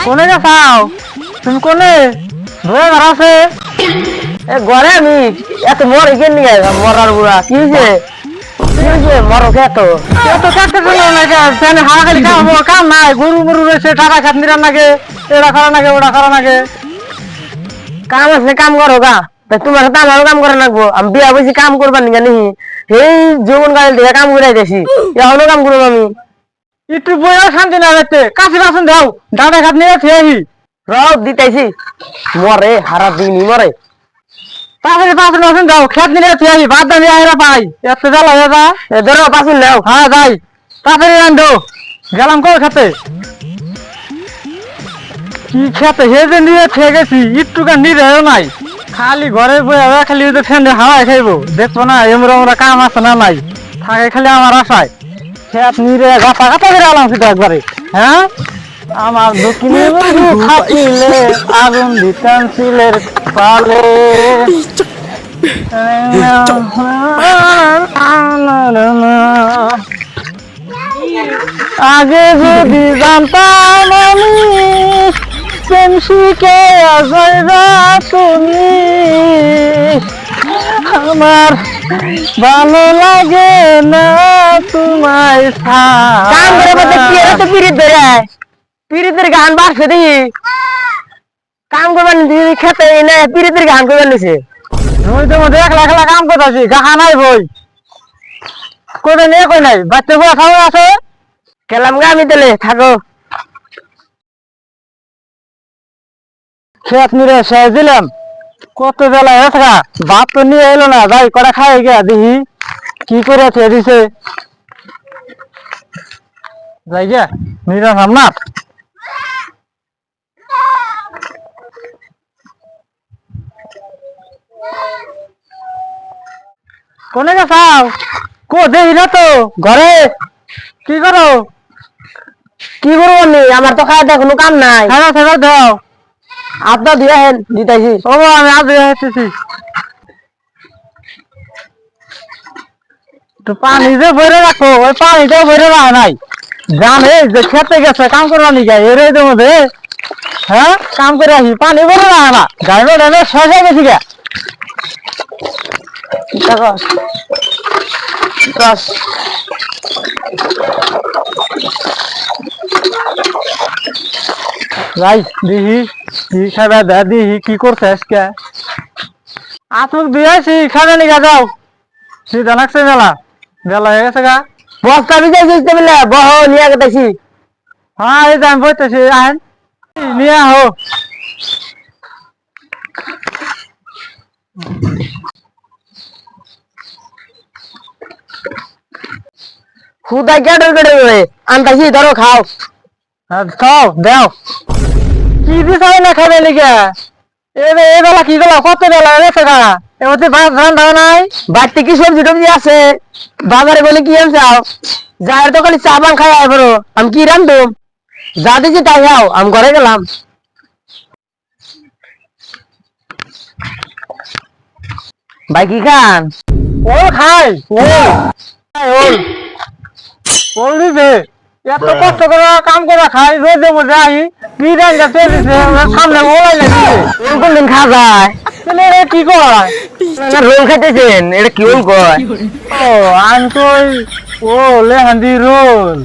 কোনে যাও তুমি? কোনে ধরে আছে এ ঘরে? আমি এত মরে গেল নিয়ে মরার বুড়া কি হয়েছে? মরো খেত এত কাটতে চলো না হারা খালি কাম নাই। গরু মরু রয়েছে, টাকা খাত নিরান লাগে, এটা করা লাগে ওটা করা লাগে। কাম আছে কাম করো গা। তোমার সাথে আমারও কাম করা লাগবো। আমি বিয়া বসে কাম করবার নি জানি এই যৌবন কাল থেকে কাম করে দেখি, এখনো কাম করবো আমি। একটু বইও শান্তি না দেখতে। কাছে বাসন দাও, দাদা খাত নিয়ে খেয়ে রব দিতেছি। মরে হারা দিনই মরে। তাড়াতাড়ি বাসন বাসন দাও, খেত নিয়ে খেয়ে ভাত দামি আয়রা পাই। এত জ্বালা দাদা ধরো বাসন দাও। হ্যাঁ যাই, তাড়াতাড়ি রান্ধো। গেলাম কো খেতে? কি খেতে হে যে নিয়ে খেয়ে গেছি, একটুকার নিরেও নাই। খালি ঘরে বয়ে খালি ফ্যান্ডে হাওয়ায় খাইবো। দেখবো না এমরা আমরা কাম আছে না নাই, থাকে খালি আমার আশায়। খেত নিরে গাছা গাছা করে আলাম সেটা একবারে। হ্যাঁ আমার দক্ষিণে বন্ধু থাকিলে আগুন দিতাম সিলের পালে। আগে যদি জানতাম আমি প্রেম শিখে আসবা তুমি, আমার ভালো লাগে না তোমায় পিড়িতের গান বাড়ছে দেখি। কাম করবার খেতে না পিড়িতের গান করবার নিছে। একলা একলা কাম করতেছি, গাহা নাই বই করে নিয়ে কই নাই। বাচ্চা গুলা খাওয়া আছে, গেলাম গা আমি তাহলে থাকো। খেত নিরে শেষ দিলাম। কত বেলা হয়ে থাকা, ভাত তো নিয়ে এলো না। যাই কটা খাই গিয়া দেখি কি করে দিছে। যাই গিয়া নিরাম না। কোনে যাও? কো দেখি না তো ঘরে। কি করো? কি করবো নি? আমার তো খাওয়া কোনো কাম নাই। খাওয়া খাওয়া দাও। আপনার দিয়ে হেন দিতেছি। ও আমি আজ দিয়ে হেঁটেছি। তো পানি যে ভরে রাখো, ওই পানিটা ভরে রাখা নাই। জানে যে খেতে গেছে কাম করবা নি গায়ে এর মধ্যে। হ্যাঁ কাম করে আসি, পানি ভরে রাখা না। গাড়ি ডানে শেষ হয়ে গেছি গা। যাই দেখি কি খাবে দেখি কি করছে আজকে। আতুক দিয়েছি খাবে নিগা যাও। সিধা লাগছে মেলা, মেলা হয়ে গেছে গা। বস্তা বিজাইছিস বলে বহ নিয়ে গেছি। হ্যাঁ এই যে আমি বলতেছি আইন নিয়ে আহো। খুদাই কেটে কেটে আনতাছি, ধরো খাও। খাও দাও। কি দিছ না খাবে লিখে? এবেলা কি গেল? কত বেলা গেছে গা? এবার ভাত রান্না নাই। বাড়িতে কি সবজি টবজি আছে? বাজারে বলে কি আনছাও? যার তো খালি চা পান খাই আইবো। আমি কি রান্ধবো? যা দিছি তাই খাও। আমি ঘরে গেলাম। ভাই কি খান? ও খাই ওল ওল দিছে। এত কষ্ট করে কাম করে খাই, রোদে মধ্যে আহি বিরিয়ানি যাতে দিছে সামনে ওলাই লাগছে। ওল কোনদিন খাওয়া যায়? এটা কি কয়? রোল খাইতেছেন? এটা কি ওল কয়? ও আমি তো ও লেহান্দি রোল।